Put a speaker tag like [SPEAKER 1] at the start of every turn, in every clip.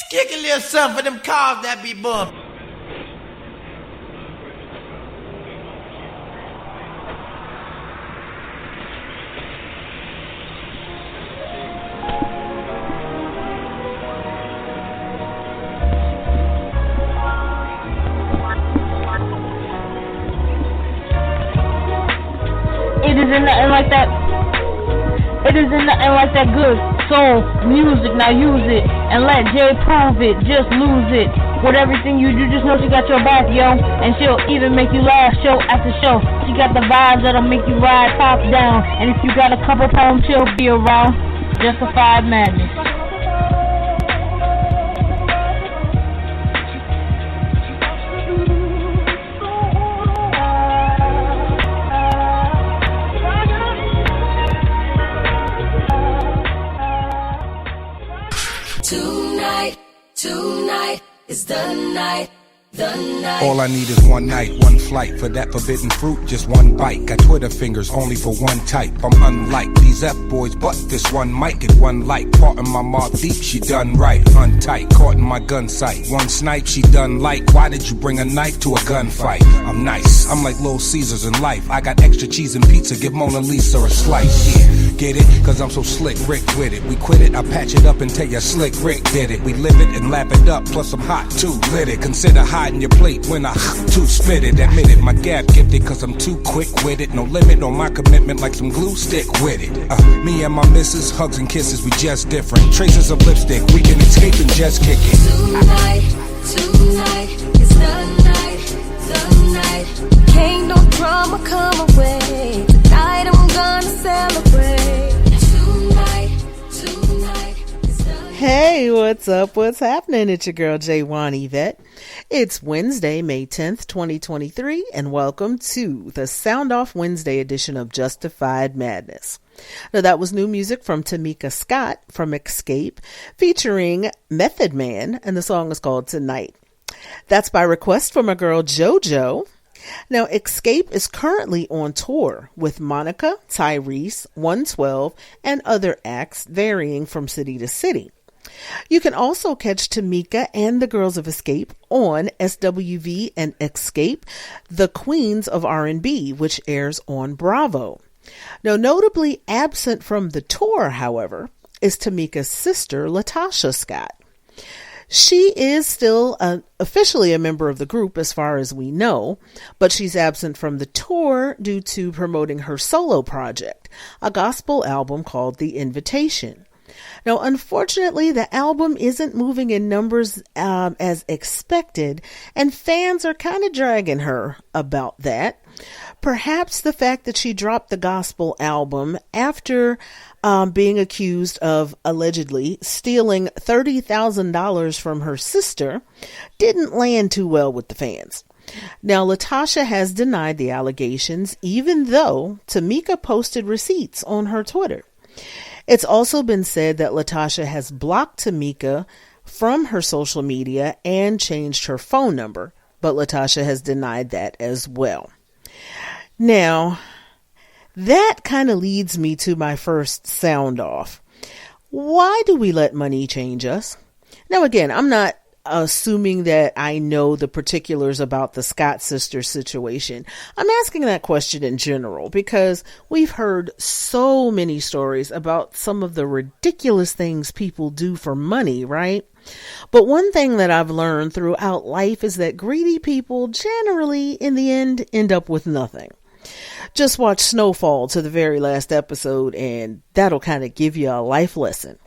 [SPEAKER 1] Kick a little something for them cars that be bumped.
[SPEAKER 2] It isn't nothing like that. It isn't nothing like that good soul music. Now use it and let Jay prove it. Just lose it. With everything you do, just know she got your back, yo. And she'll even make you laugh show after show. She got the vibes that'll make you ride top down. And if you got a couple pounds, she'll be around. Justified madness.
[SPEAKER 3] Tonight is the night.
[SPEAKER 4] All I need is one night, one flight. For that forbidden fruit, just one bite. Got Twitter fingers only for one type. I'm unlike these F-boys, but this one might get one like. Part in my mob deep, she done right. Untight, caught in my gun sight. One snipe, she done like. Why did you bring a knife to a gunfight? I'm nice, I'm like Little Caesars in life. I got extra cheese and pizza, give Mona Lisa a slice. Yeah, get it? Cause I'm so slick, Rick with it. We quit it, I patch it up and tell ya slick Rick did it. We live it and lap it up, plus I'm hot too, lit it. Consider hiding your plate when I too spit it. Admit it, my gap gifted cause I'm too quick with it. No limit on my commitment like some glue stick with it. Me and my missus, hugs and kisses, we just different. Traces of lipstick, we can escape and just kick it.
[SPEAKER 3] Tonight is the night. Can't no drama come away. Tonight I'm gonna celebrate. Tonight is the night.
[SPEAKER 5] Hey, what's up? What's happening? It's your girl, J1 Yvette. It's Wednesday, May 10th, 2023, and welcome to the Sound Off Wednesday edition of Justified Madness. Now, that was new music from Tamika Scott from Escape, featuring Method Man, and the song is called Tonight. That's by request from my girl, JoJo. Now, Escape is currently on tour with Monica, Tyrese, 112, and other acts varying from city to city. You can also catch Tamika and the Girls of Escape on SWV and Escape, the Queens of R&B, which airs on Bravo. Now, notably absent from the tour, however, is Tamika's sister, Latasha Scott. She is still officially a member of the group as far as we know, but she's absent from the tour due to promoting her solo project, a gospel album called The Invitation. Now, unfortunately, the album isn't moving in numbers as expected, and fans are kind of dragging her about that. Perhaps the fact that she dropped the gospel album after being accused of allegedly stealing $30,000 from her sister didn't land too well with the fans. Now, Latasha has denied the allegations, even though Tamika posted receipts on her Twitter. It's also been said that Latasha has blocked Tamika from her social media and changed her phone number, but Latasha has denied that as well. Now, that kind of leads me to my first sound off. Why do we let money change us? Now, again, I'm not assuming that I know the particulars about the Scott sister situation. I'm asking that question in general because we've heard so many stories about some of the ridiculous things people do for money, right? But one thing that I've learned throughout life is that greedy people generally, in the end up with nothing. Just watch Snowfall to the very last episode and that'll kind of give you a life lesson.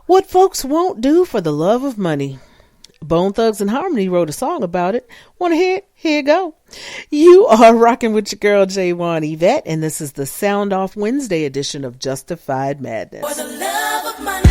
[SPEAKER 5] What folks won't do for the love of money. Bone Thugs and Harmony wrote a song about it. Want to hear it? Here you go. You are rocking with your girl J1 Yvette, and this is the Sound Off Wednesday edition of Justified Madness.
[SPEAKER 3] For the love of money.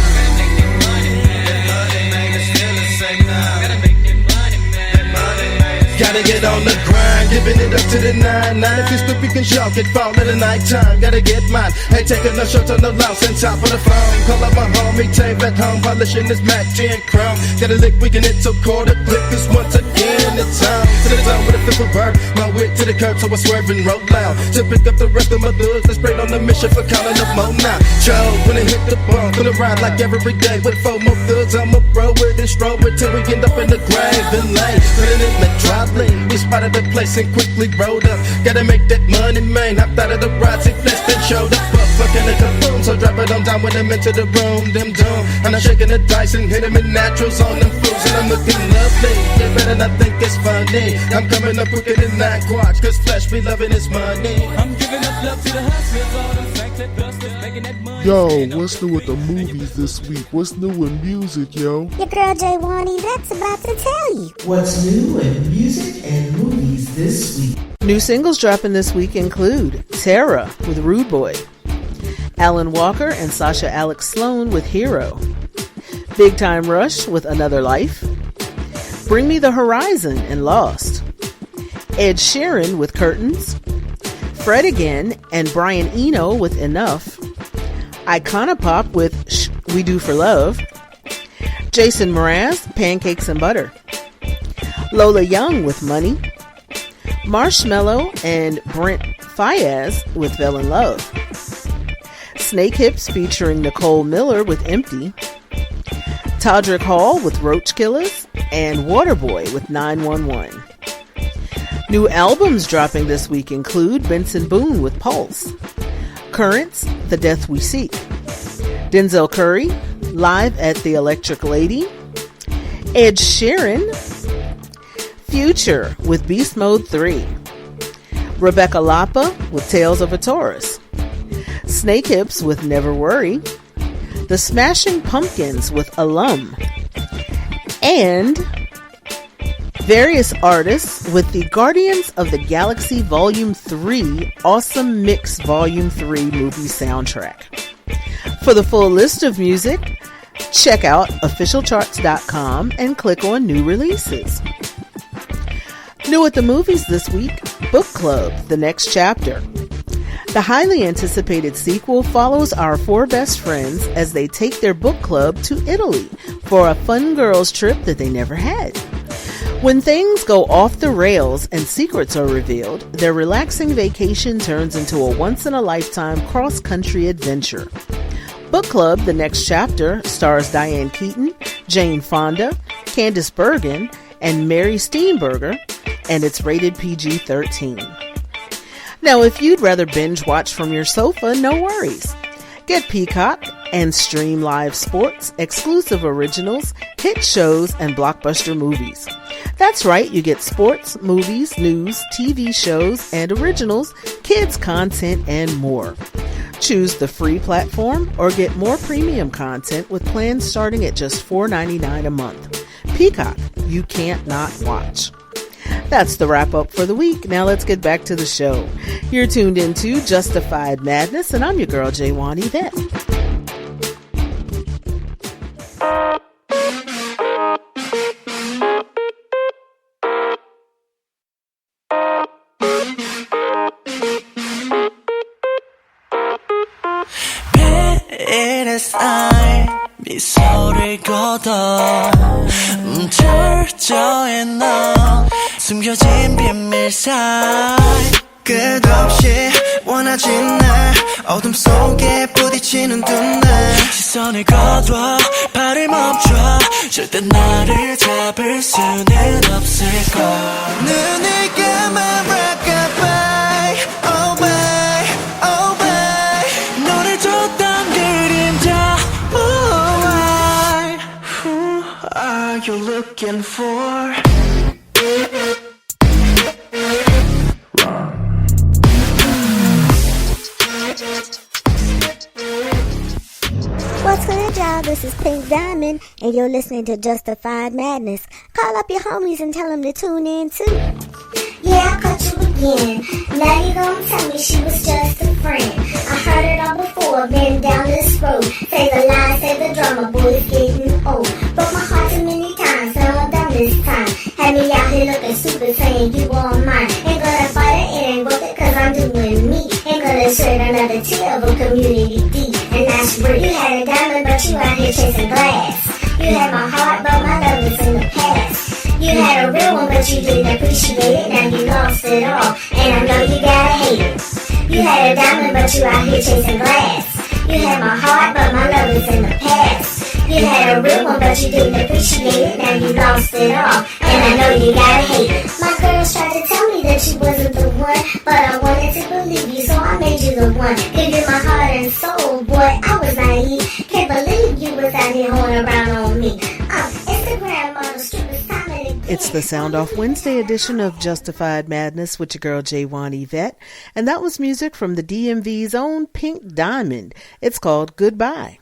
[SPEAKER 1] Gotta get on the grind,
[SPEAKER 6] giving it up to the 9-9. If you stupid, you can shock it, fall in the nighttime. Gotta get mine, ain't taking no shorts on no loss. On top of the phone, call up my homie, tape at home, polishing this Mac 10 chrome. Got a lick, we can hit so quarter clip this once again. It's time to the zone with a flip of bird. My wit to the curb, so I swerve and roll loud. To pick up the rest of my thugs, let's sprayed on the mission for calling up more now. Joe, when it hit the bump, gonna ride like every day. With 4 more thugs, I'ma roll with and stroll with till we end up in the grave and lane. Putting in the drive lane, we spotted the place and quickly rolled up. Gotta make that money, man. Hopped out of the ride, see flesh, then showed up. Fucking a kaboom, so drop it on down when them into the room. Them doom, and I'm shaking the dice and hitting in naturals on them fools, and I'm looking lovely. You better not think it's funny. I'm coming up quicker than 9 quarts, cause flesh be loving his money. I'm giving up love to the hustlers, all them sancted busters, making that money.
[SPEAKER 7] Yo, what's new with the movies this week? What's new in music, yo?
[SPEAKER 3] Your girl J1, that's about to tell you.
[SPEAKER 5] What's new in music and movies this week? New singles dropping this week include Terra with Rude Boy, Alan Walker and Sasha Alex Sloan with Hero, Big Time Rush with Another Life, Bring Me the Horizon and Lost, Ed Sheeran with Curtains, Fred Again and Brian Eno with Enough, Iconopop with We Do For Love, Jason Mraz, Pancakes and Butter, Lola Young with Money, Marshmello and Brent Faiyaz with Fell in Love, Snake Hips featuring Nicole Miller with Empty, Todrick Hall with Roach Killers, and Waterboy with 911. New albums dropping this week include Benson Boone with Pulse, Currents, The Death We Seek, Denzel Curry, Live at the Electric Lady, Ed Sheeran, Future with Beast Mode 3, Rebecca Lapa with Tales of a Taurus, Snake Hips with Never Worry, The Smashing Pumpkins with Alum, and various artists with the Guardians of the Galaxy Volume 3 Awesome Mix Volume 3 movie soundtrack. For the full list of music, check out officialcharts.com and click on New Releases. New at the movies this week, Book Club, The Next Chapter. The highly anticipated sequel follows our 4 best friends as they take their book club to Italy for a fun girls trip that they never had. When things go off the rails and secrets are revealed, their relaxing vacation turns into a once-in-a-lifetime cross-country adventure. Book Club, The Next Chapter stars Diane Keaton, Jane Fonda, Candice Bergen, and Mary Steenburgen, and it's rated PG-13. Now, if you'd rather binge watch from your sofa, no worries. Get Peacock and stream live sports, exclusive originals, hit shows, and blockbuster movies. That's right, you get sports, movies, news, TV shows, and originals, kids content, and more. Choose the free platform or get more premium content with plans starting at just $4.99 a month. Peacock, you can't not watch. That's the wrap up for the week. Now let's get back to the show. You're tuned into Justified Madness, and I'm your girl, J1 Yvette.
[SPEAKER 8] 미소를 걷어 철저해 넌 숨겨진 비밀 사이 끝없이 원하진 날 어둠 속에 부딪히는 두 날 시선을 거둬 발을 멈춰 절대 나를 잡을 수는 없을걸 눈을 감아 rockabye oh babe oh babe 너를 줬던 그림자 who are you looking for
[SPEAKER 3] What's good, y'all? This is Pynk Dymund, and you're listening to Justified Madness. Call up your homies and tell them to tune in, too. Yeah, I caught you again. Now you gon' tell me she was just a friend. I heard it all before, been down this road. Say the lie, say the drama, boy, it's getting old. Broke my heart too many times, so I'm done this time. Had me out here looking stupid, saying you all mine. Ain't quality of a community deep. And that's where you had a diamond, but you out here chasing glass. You had my heart, but my love is in the past. You had a real one, but you didn't appreciate it. Now you lost it all, and I know you gotta hate it. You had a diamond, but you out here chasing glass. You had my heart, but my love is in the past. You had a real one, but you didn't appreciate it. Now you lost it all, and I know you gotta hate it. My girls tried to tell me that you wasn't the one, but I wanted to believe you, so I made you the one. Give you my heart and soul, boy, I was naive. Can't believe you was out here holding around on me. Instagram model, strippers, time and
[SPEAKER 5] It's the Sound Off Wednesday edition of Justified Madness with your girl J1 Yvette, and that was music from the DMV's own Pynk Dymund. It's called Goodbye.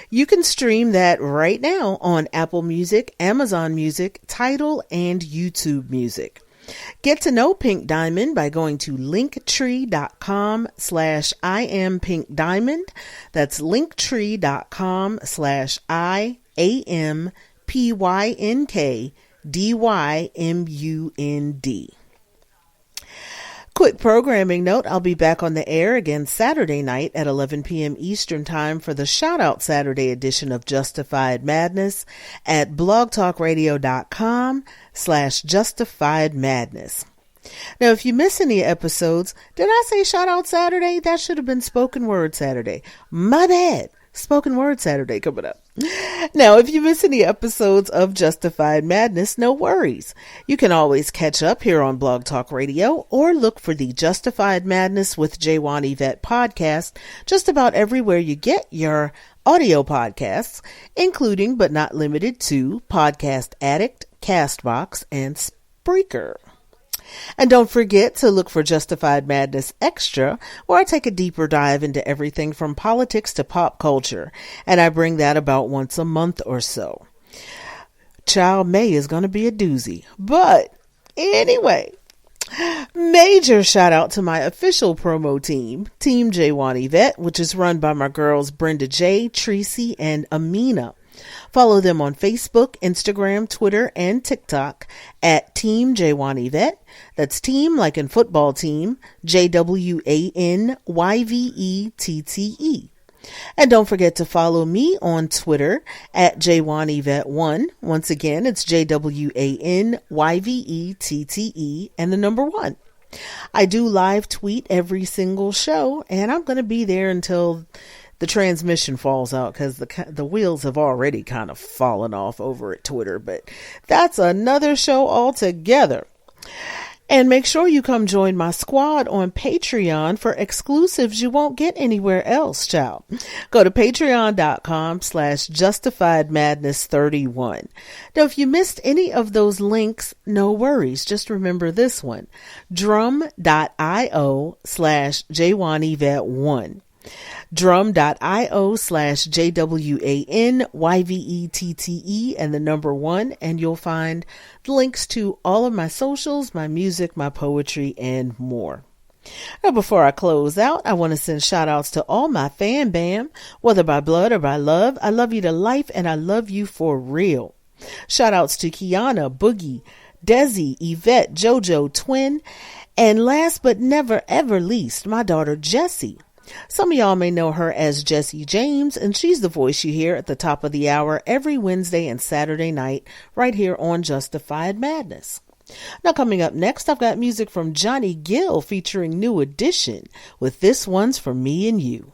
[SPEAKER 5] You can stream that right now on Apple Music, Amazon Music, Tidal, and YouTube Music. Get to know Pynk Dymund by going to linktree.com/IamPynkDymund. That's linktree.com/IamPynkDymund. Quick programming note, I'll be back on the air again Saturday night at 11 p.m. Eastern Time for the Shoutout Saturday edition of Justified Madness at blogtalkradio.com/justifiedmadness. Now, if you miss any episodes, did I say Shoutout Saturday? That should have been Spoken Word Saturday. My bad. Spoken Word Saturday coming up. Now, if you miss any episodes of Justified Madness, no worries. You can always catch up here on Blog Talk Radio or look for the Justified Madness with J1 Yvette podcast just about everywhere you get your audio podcasts, including but not limited to Podcast Addict, Castbox, and Spreaker. And don't forget to look for Justified Madness Extra, where I take a deeper dive into everything from politics to pop culture, and I bring that about once a month or so. Child, May is going to be a doozy. But anyway, major shout out to my official promo team, Team J1 Yvette, which is run by my girls Brenda J, Tracy, and Amina. Follow them on Facebook, Instagram, Twitter, and TikTok at Team J1 Yvette. That's team like in football team, JWANYVETTE. And don't forget to follow me on Twitter at J1 Yvette1. Once again, it's JWANYVETTE and the number 1. I do live tweet every single show, and I'm going to be there until the transmission falls out because the wheels have already kind of fallen off over at Twitter, but that's another show altogether. And make sure you come join my squad on Patreon for exclusives you won't get anywhere else, child. Go to patreon.com/justifiedmadness31. Now, if you missed any of those links, no worries. Just remember this one, drum.io/J1Yvette1. drum.io/JWANYVETTE and the number 1, and you'll find links to all of my socials, my music, my poetry, and more. Now, before I close out, I want to send shout outs to all my fan bam, whether by blood or by love. I love you to life, and I love you for real. Shout outs to Kiana, Boogie, Desi, Yvette, Jojo, Twin, and last but never ever least, my daughter Jessie. Some of y'all may know her as Jessie James, and she's the voice you hear at the top of the hour every Wednesday and Saturday night right here on Justified Madness. Now, coming up next, I've got music from Johnny Gill featuring New Edition with This One's For Me and You.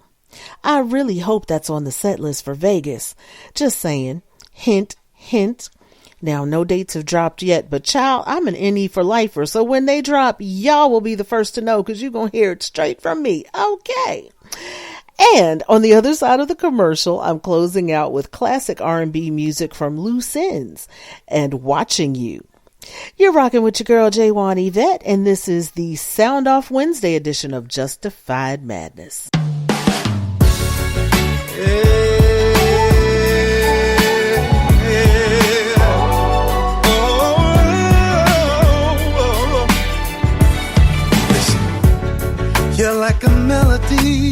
[SPEAKER 5] I really hope that's on the set list for Vegas. Just saying. Hint, hint. Now, no dates have dropped yet, but child, I'm an NE for lifer, so when they drop, y'all will be the first to know because you're going to hear it straight from me. Okay. And on the other side of the commercial, I'm closing out with classic R&B music from Loose Ends and Watching You. You're rocking with your girl J1 Yvette, and this is the Sound Off Wednesday edition of Justified Madness.
[SPEAKER 9] You're like a melody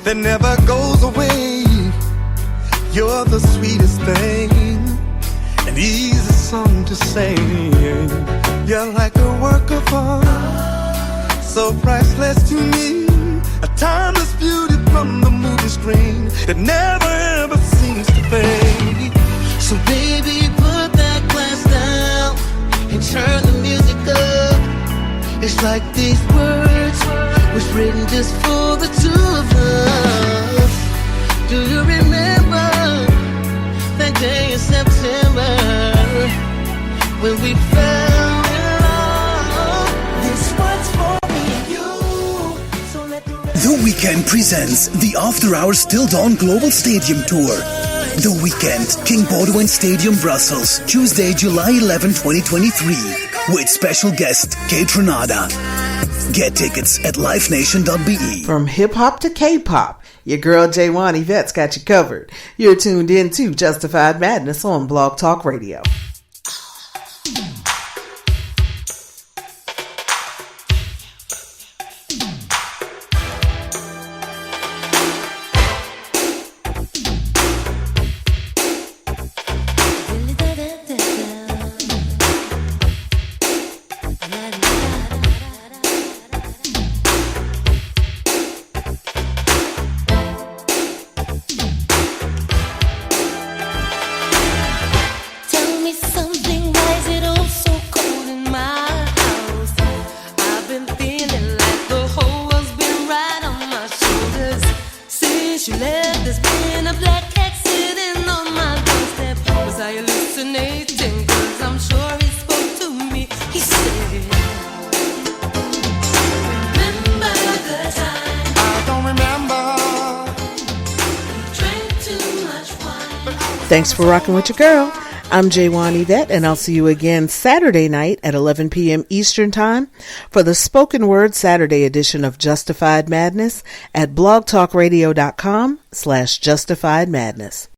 [SPEAKER 9] that never goes away. You're the sweetest thing, an easy song to sing. You're like a work of art, so priceless to me. a timeless beauty from the movie screen that never ever seems to fade. So baby, put that glass down and turn the music up. It's like these words was written just for the two of us. Do you remember that day in September when we fell in love? This one's for me and you. So let
[SPEAKER 10] The Weeknd presents the After Hours Till Dawn Global Stadium Tour. The Weeknd, King Baudouin Stadium, Brussels, Tuesday, July 11, 2023, with special guest Kate Renata. Get tickets at livenation.be.
[SPEAKER 5] From hip-hop to K-pop, your girl J1 Yvette's got you covered. You're tuned in to Justified Madness on Blog Talk Radio. Thanks for rocking with your girl. I'm J1 Yvette, and I'll see you again Saturday night at 11 p.m. Eastern Time for the Spoken Word Saturday edition of Justified Madness at blogtalkradio.com/justifiedmadness.